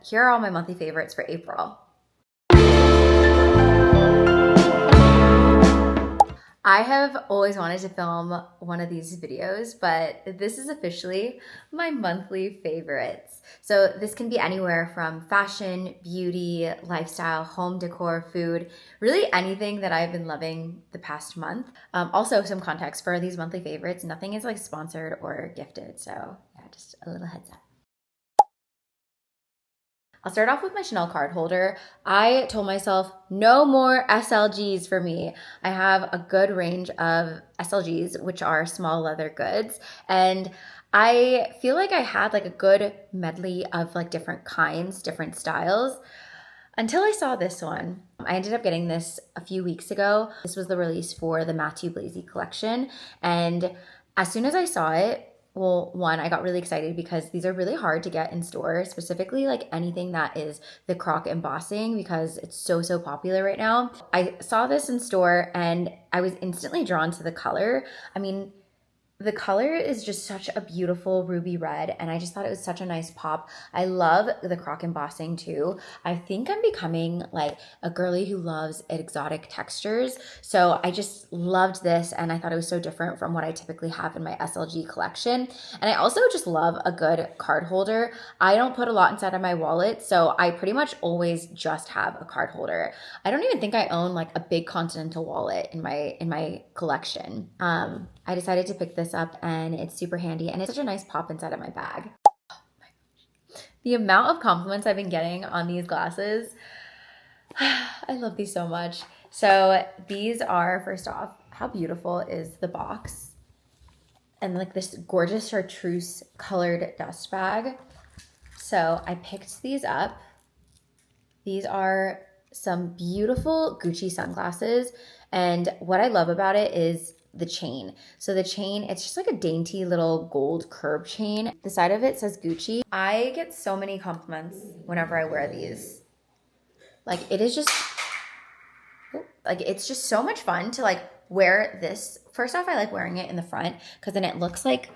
Here are all my monthly favorites for April. I have always wanted to film one of these videos, but this is officially my monthly favorites. So this can be anywhere from fashion, beauty, lifestyle, home decor, food, really anything that I've been loving the past month. Also some context for these monthly favorites, nothing is like sponsored or gifted. So yeah, just a little heads up. I'll start off with my Chanel card holder. I told myself no more SLGs for me. I have a good range of SLGs, which are small leather goods. And I feel like I had like a good medley of like different kinds, different styles, until I saw this one. I ended up getting this a few weeks ago. This was the release for the Matthieu Blazy collection. And as soon as I saw it, well, one, I got really excited because these are really hard to get in stores, specifically like anything that is the croc embossing, because it's so popular right now. I saw this in store and I was instantly drawn to the color. I mean, the color is just such a beautiful ruby red, and I just thought it was such a nice pop. I love the croc embossing too. I think I'm becoming like a girly who loves exotic textures. So I just loved this, and I thought it was so different from what I typically have in my SLG collection. And I also just love a good card holder. I don't put a lot inside of my wallet, so I pretty much always just have a card holder. I don't even think I own like a big continental wallet in my collection. I decided to pick this up and it's super handy and it's such a nice pop inside of my bag. Oh my gosh. The amount of compliments I've been getting on these glasses, I love these so much. So these are, first off, how beautiful is the box? And like this gorgeous chartreuse colored dust bag. So I picked these up. These are some beautiful Gucci sunglasses. And what I love about it is the chain. So the chain, it's just like a dainty little gold curb chain. The side of it says Gucci. I get so many compliments whenever I wear these. Like it is just, like it's just so much fun to like wear this. First off, I like wearing it in the front because then it looks like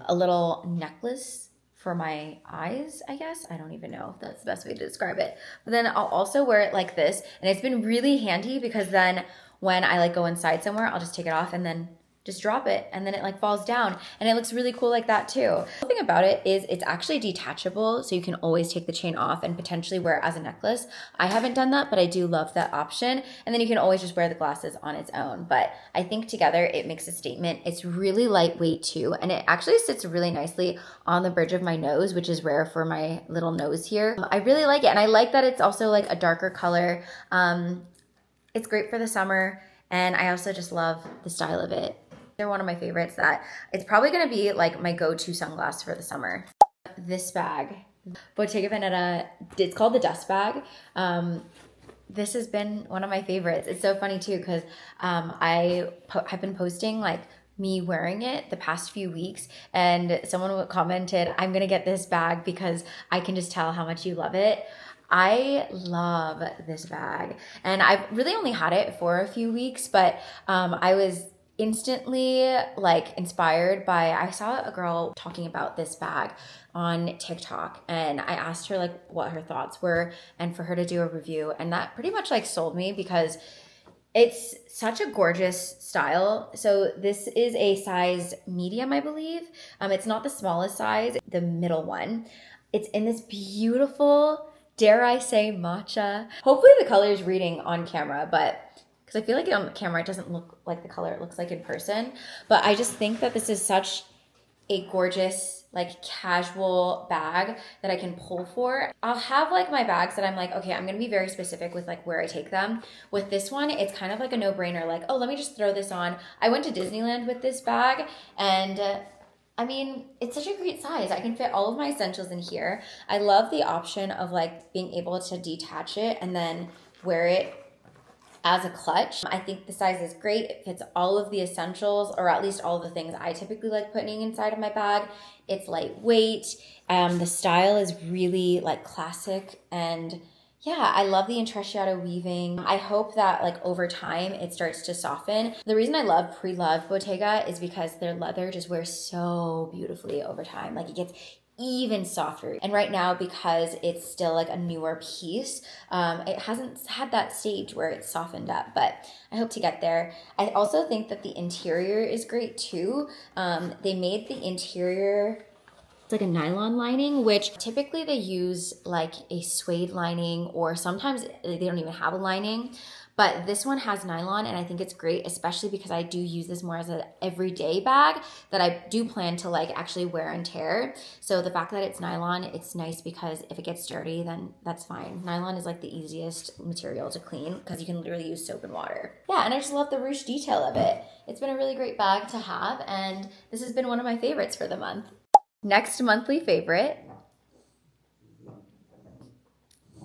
a little necklace for my eyes, I guess. I don't even know if that's the best way to describe it. But then I'll also wear it like this. And it's been really handy because then when I like go inside somewhere, I'll just take it off and then just drop it and then it like falls down and it looks really cool like that too. The thing about it is it's actually detachable, so you can always take the chain off and potentially wear it as a necklace. I haven't done that, but I do love that option. And then you can always just wear the glasses on its own. But I think together it makes a statement. It's really lightweight too, and it actually sits really nicely on the bridge of my nose, which is rare for my little nose here. I really like it, and I like that it's also like a darker color. It's great for the summer, and I also just love the style of it. They're one of my favorites that it's probably gonna be like my go-to sunglass for the summer. This bag, Bottega Veneta, it's called the dust bag. This has been one of my favorites. It's so funny too, because I've been posting like me wearing it the past few weeks, and someone commented, I'm gonna get this bag because I can just tell how much you love it. I love this bag, and I've really only had it for a few weeks, but I was instantly like inspired by, I saw a girl talking about this bag on TikTok, and I asked her like what her thoughts were and for her to do a review, and that pretty much like sold me because it's such a gorgeous style. So this is a size medium, I believe. It's not the smallest size, the middle one. It's in this beautiful, dare I say, matcha. Hopefully the color is reading on camera, but because I feel like on the camera it doesn't look like the color it looks like in person. But I just think that this is such a gorgeous, like casual bag that I can pull for. I'll have like my bags that I'm like, okay, I'm gonna be very specific with like where I take them. With this one, it's kind of like a no-brainer, like, oh, let me just throw this on. I went to Disneyland with this bag, and I mean, it's such a great size. I can fit all of my essentials in here. I love the option of like being able to detach it and then wear it as a clutch. I think the size is great. It fits all of the essentials, or at least all of the things I typically like putting inside of my bag. It's lightweight. The style is really like classic, and yeah, I love the intrecciato weaving. I hope that like over time it starts to soften. The reason I pre-love Bottega is because their leather just wears so beautifully over time. Like it gets even softer. And right now, because it's still like a newer piece, it hasn't had that stage where it's softened up, but I hope to get there. I also think that the interior is great too. They made the interior, it's like a nylon lining, which typically they use like a suede lining, or sometimes they don't even have a lining. But this one has nylon, and I think it's great, especially because I do use this more as an everyday bag that I do plan to like actually wear and tear. So the fact that it's nylon, it's nice because if it gets dirty, then that's fine. Nylon is like the easiest material to clean because you can literally use soap and water. Yeah, and I just love the ruche detail of it. It's been a really great bag to have, and this has been one of my favorites for the month. Next monthly favorite,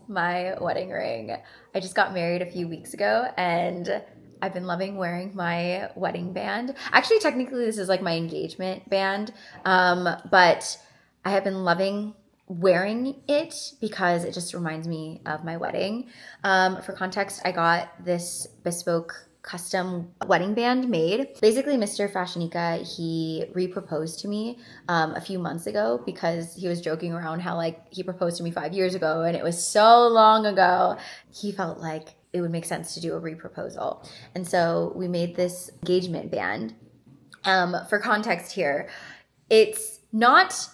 my wedding ring. I just got married a few weeks ago, and I've been loving wearing my wedding band. Actually, technically this is like my engagement band, but I have been loving wearing it because it just reminds me of my wedding. For context, I got this bespoke custom wedding band made. Basically, Mr. FashionNica, he re-proposed to me a few months ago because he was joking around how like he proposed to me 5 years ago and it was so long ago. He felt like it would make sense to do a re-proposal. And so we made this engagement band. For context here, it's not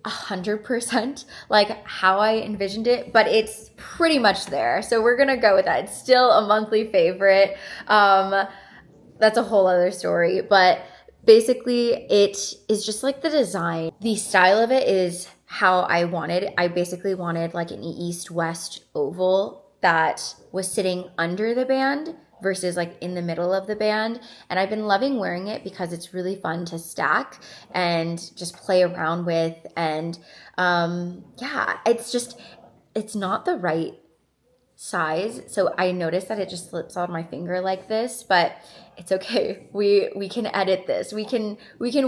100% like how I envisioned it, but it's pretty much there. So we're gonna go with that. It's still a monthly favorite. That's a whole other story, but basically it is just like the design. The style of it is how I wanted. I basically wanted like an east-west oval that was sitting under the band versus like in the middle of the band. And I've been loving wearing it because it's really fun to stack and just play around with. And yeah, it's not the right size. So I noticed that it just slips on my finger like this, but it's okay. We can edit this. We can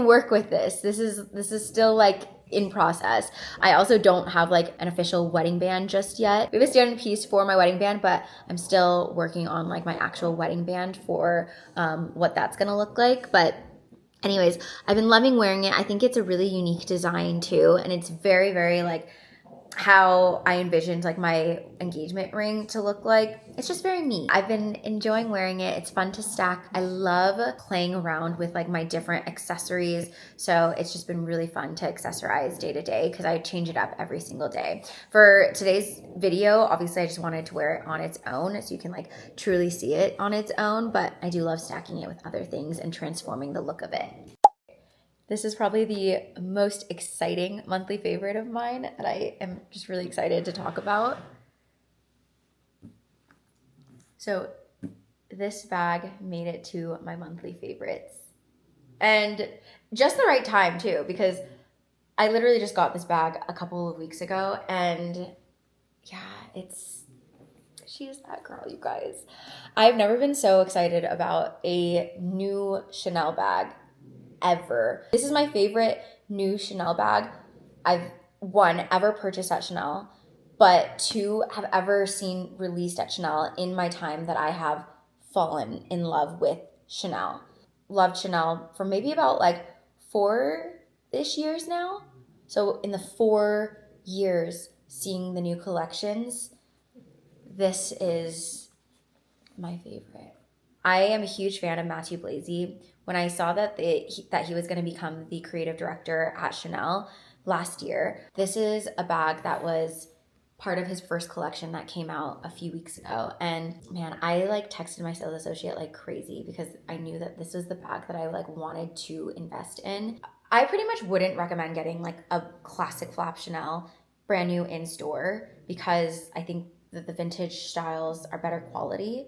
work with this. This is still like in process. I also don't have like an official wedding band just yet. We have a standard piece for my wedding band, but I'm still working on like my actual wedding band for what that's gonna look like. But anyways, I've been loving wearing it. I think it's a really unique design too, and it's very, very like how I envisioned like my engagement ring to look like. It's just very me. I've been enjoying wearing it. It's fun to stack. I love playing around with like my different accessories. So it's just been really fun to accessorize day to day because I change it up every single day. For today's video, obviously I just wanted to wear it on its own so you can like truly see it on its own, but I do love stacking it with other things and transforming the look of it. This is probably the most exciting monthly favorite of mine that I am just really excited to talk about. So this bag made it to my monthly favorites. And just the right time too, because I literally just got this bag a couple of weeks ago, and yeah, she is that girl, you guys. I've never been so excited about a new Chanel bag ever. This is my favorite new Chanel bag I've, one, ever purchased at Chanel, but two, have ever seen released at Chanel in my time that I have fallen in love with Chanel. Loved Chanel for maybe about like 4-ish years now. So in the 4 years seeing the new collections, this is my favorite. I am a huge fan of Matthieu Blazy. When I saw that he was going to become the creative director at Chanel last year, this is a bag that was part of his first collection that came out a few weeks ago. And man, I like texted my sales associate like crazy because I knew that this was the bag that I like wanted to invest in. I pretty much wouldn't recommend getting like a classic flap Chanel brand new in store because I think that the vintage styles are better quality.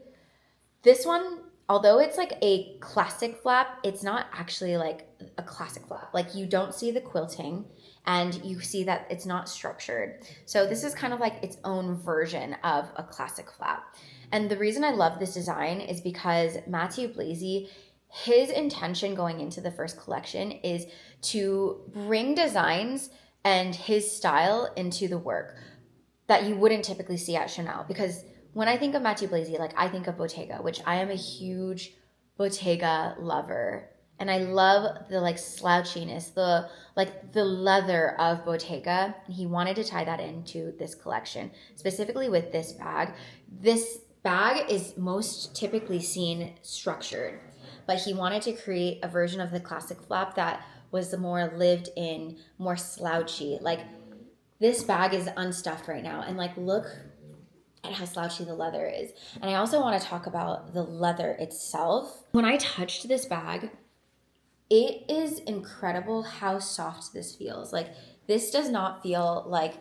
This one, although it's like a classic flap, it's not actually like a classic flap. Like you don't see the quilting and you see that it's not structured. So this is kind of like its own version of a classic flap. And the reason I love this design is because Matthieu Blazy, his intention going into the first collection is to bring designs and his style into the work that you wouldn't typically see at Chanel. Because when I think of Matthieu Blazy, like I think of Bottega, which I am a huge Bottega lover. And I love the like slouchiness, the leather of Bottega. He wanted to tie that into this collection, specifically with this bag. This bag is most typically seen structured, but he wanted to create a version of the classic flap that was the more lived in, more slouchy. Like this bag is unstuffed right now, and like look at how slouchy the leather is. And I also want to talk about the leather itself. When I touched this bag, it is incredible how soft this feels. Like this does not feel like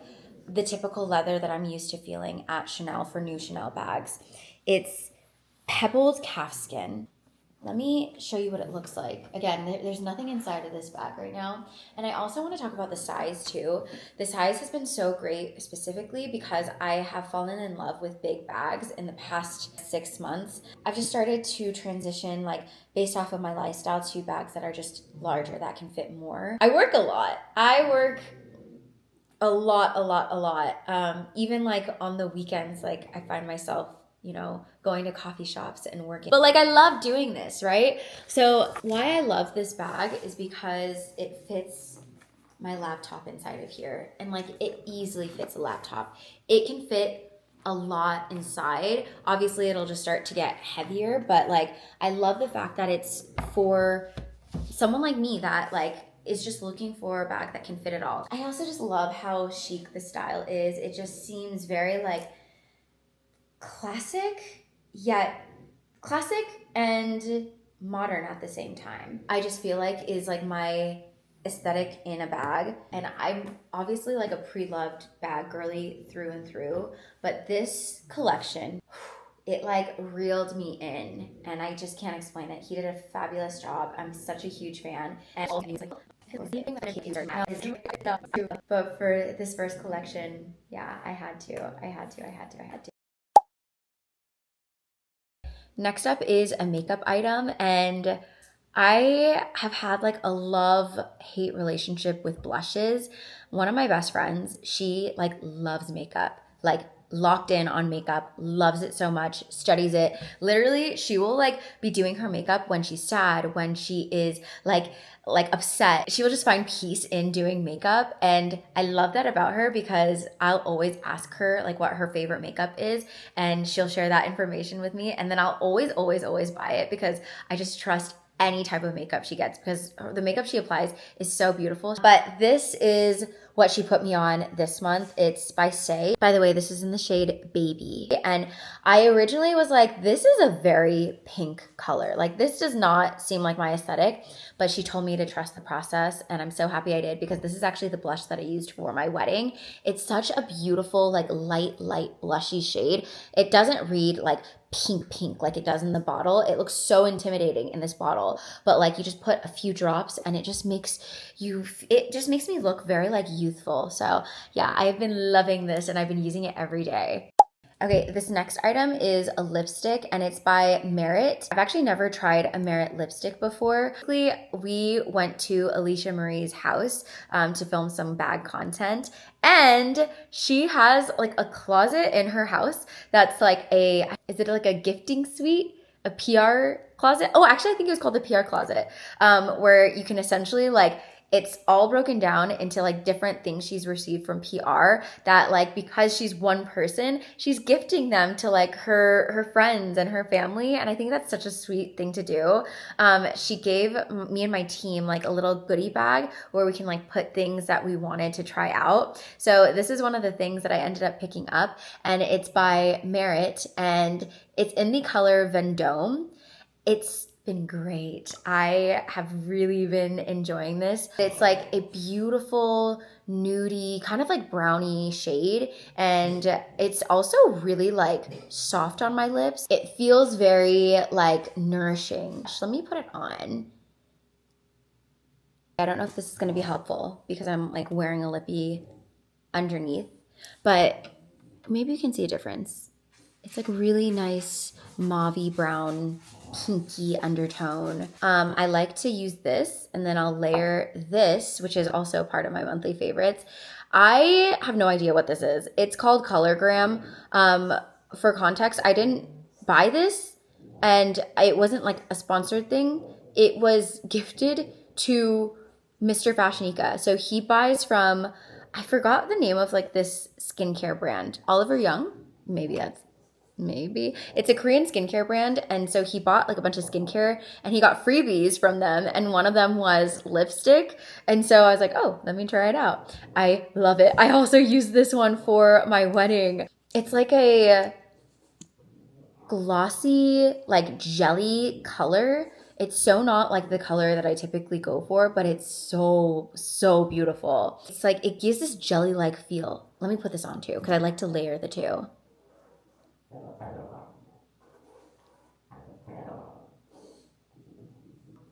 the typical leather that I'm used to feeling at Chanel for new Chanel bags. It's pebbled calfskin. Let me show you what it looks like. Again, there's nothing inside of this bag right now. And I also want to talk about the size too. The size has been so great specifically because I have fallen in love with big bags in the past 6 months. I've just started to transition like based off of my lifestyle to bags that are just larger, that can fit more. I work a lot. I work a lot. Even like on the weekends, like I find myself going to coffee shops and working. But like I love doing this, right? So why I love this bag is because it fits my laptop inside of here. And like it easily fits a laptop. It can fit a lot inside. Obviously it'll just start to get heavier, but like I love the fact that it's for someone like me that like is just looking for a bag that can fit it all. I also just love how chic the style is. It just seems very like classic and modern at the same time. I just feel like is like my aesthetic in a bag, and I'm obviously like a pre-loved bag girly through and through, but this collection, it like reeled me in, and I just can't explain it. He did a fabulous job. I'm such a huge fan, and but for this first collection, yeah, I had to. Next up is a makeup item, and I have had like a love-hate relationship with blushes. One of my best friends, she like loves makeup, like locked in on makeup, loves it so much, studies it. Literally, she will like be doing her makeup when she's sad, when she is like upset. She will just find peace in doing makeup, and I love that about her because I'll always ask her like what her favorite makeup is, and she'll share that information with me, and then I'll always buy it because I just trust any type of makeup she gets because the makeup she applies is so beautiful. But this is what she put me on this month. It's by Saie. By the way, this is in the shade Baby. And I originally was like, this is a very pink color. Like this does not seem like my aesthetic, but she told me to trust the process, and I'm so happy I did because this is actually the blush that I used for my wedding. It's such a beautiful, like light blushy shade. It doesn't read like pink like it does in the bottle. It looks so intimidating in this bottle, but like you just put a few drops and it just makes me look very like youthful. So yeah, I've been loving this and I've been using it every day. Okay, this next item is a lipstick, and it's by Merit. I've actually never tried a Merit lipstick before. We went to Alicia Marie's house to film some bag content, and she has like a closet in her house that's like is it like a gifting suite? A PR closet? Oh, actually, I think it was called the PR closet, where you can essentially like, it's all broken down into like different things she's received from PR that like, because she's one person, she's gifting them to like her friends and her family. And I think that's such a sweet thing to do. She gave me and my team like a little goodie bag where we can like put things that we wanted to try out. So this is one of the things that I ended up picking up, and it's by Merit, and it's in the color Vendome. It's been great. I have really been enjoying this. It's like a beautiful nudie, kind of like brownie shade, and it's also really like soft on my lips. It feels very like nourishing. Let me put it on. I don't know if this is going to be helpful because I'm like wearing a lippy underneath, but maybe you can see a difference. It's like really nice mauvey brown, pinky undertone. I like to use this, and then I'll layer this, which is also part of my monthly favorites. I have no idea what this is. It's called Colorgram. For context, I didn't buy this, and it wasn't like a sponsored thing. it was gifted to Mr. FashionNica. So he buys from, I forgot the name of like this skincare brand, Oliver Young. Maybe it's a Korean skincare brand. And so he bought like a bunch of skincare and he got freebies from them. And one of them was lipstick. And so I was like, oh, let me try it out. I love it. I also used this one for my wedding. It's like a glossy, like jelly color. It's so not like the color that I typically go for, but it's so, so beautiful. It's like, it gives this jelly-like feel. Let me put this on too, because I like to layer the two.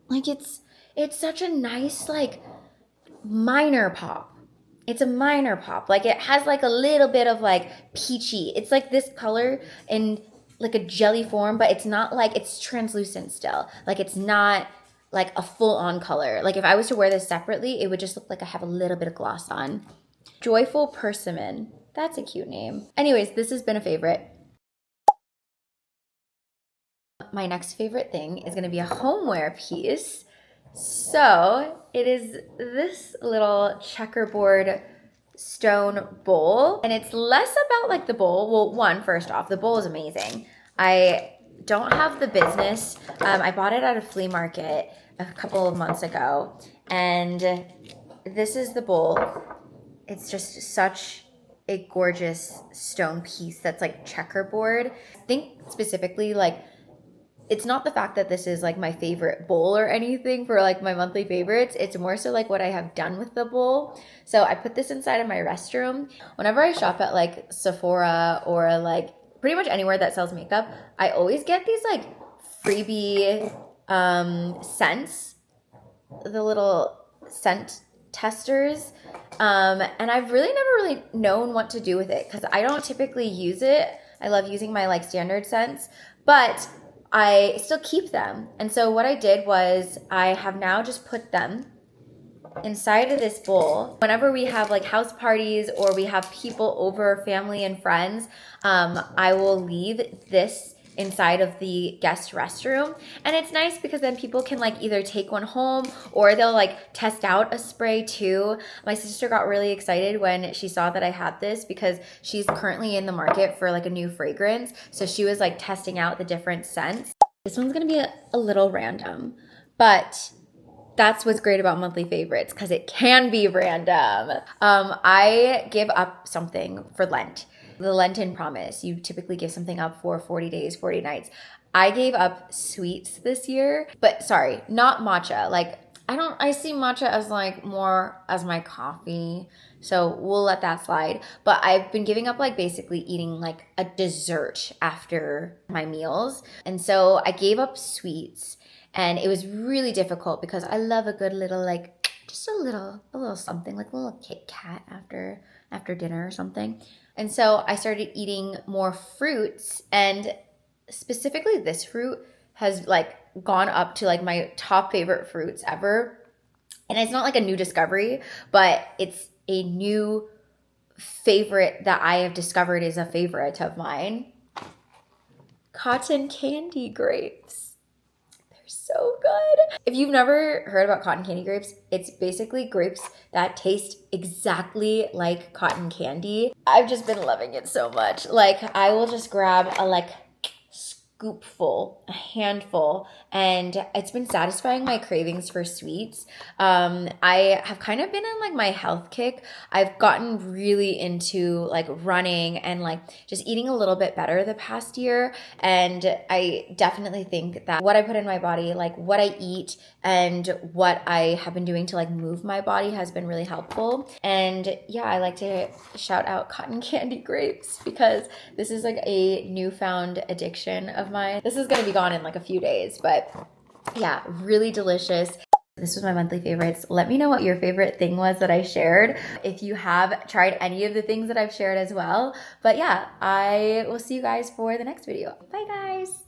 Like it's such a nice, like, minor pop. It's a minor pop. Like it has like a little bit of like peachy. It's like this color in like a jelly form, but it's not like, it's translucent still. Like it's not like a full on color. Like if I was to wear this separately, it would just look like I have a little bit of gloss on. Joyful Persimmon. That's a cute name. Anyways, this has been a favorite. My next favorite thing is gonna be a homeware piece. So it is this little checkerboard stone bowl, and it's less about like the bowl. Well, first off, the bowl is amazing. I don't have the business. I bought it at a flea market a couple of months ago, and this is the bowl. It's just such a gorgeous stone piece that's like checkerboard. I think specifically like, it's not the fact that this is like my favorite bowl or anything for like my monthly favorites. It's more so like what I have done with the bowl. So I put this inside of my restroom. Whenever I shop at like Sephora or like pretty much anywhere that sells makeup, I always get these like freebie scents, the little scent testers. And I've never known what to do with it because I don't typically use it. I love using my like standard scents, but I still keep them. And so what I did was I have now just put them inside of this bowl. Whenever we have like house parties or we have people over, family and friends, I will leave this inside of the guest restroom. And it's nice because then people can like either take one home or they'll like test out a spray too. My sister got really excited when she saw that I had this because she's currently in the market for like a new fragrance. So she was like testing out the different scents. This one's gonna be a little random, but that's what's great about monthly favorites because it can be random. I give up something for Lent. The Lenten promise, you typically give something up for 40 days, 40 nights. I gave up sweets this year, but sorry, not matcha. Like I see matcha as like more as my coffee. So we'll let that slide. But I've been giving up like basically eating like a dessert after my meals. And so I gave up sweets and it was really difficult because I love a good little like, just a little something, like a little Kit Kat after dinner or something. And so I started eating more fruits, and specifically this fruit has like gone up to like my top favorite fruits ever. And it's not like a new discovery, but it's a new favorite that I have discovered is a favorite of mine. Cotton candy grapes. So good. If you've never heard about cotton candy grapes, it's basically grapes that taste exactly like cotton candy. I've just been loving it so much. Like I will just grab a like scoopful, a handful, and it's been satisfying my cravings for sweets. I have kind of been in like my health kick. I've gotten really into like running and like just eating a little bit better the past year. And I definitely think that what I put in my body, like what I eat and what I have been doing to like move my body has been really helpful. And yeah, I like to shout out cotton candy grapes because this is like a newfound addiction of mine. This is going to be gone in like a few days, but yeah, really delicious. This was my monthly favorites. Let me know what your favorite thing was that I shared. If you have tried any of the things that I've shared as well. But yeah, I will see you guys for the next video. Bye guys.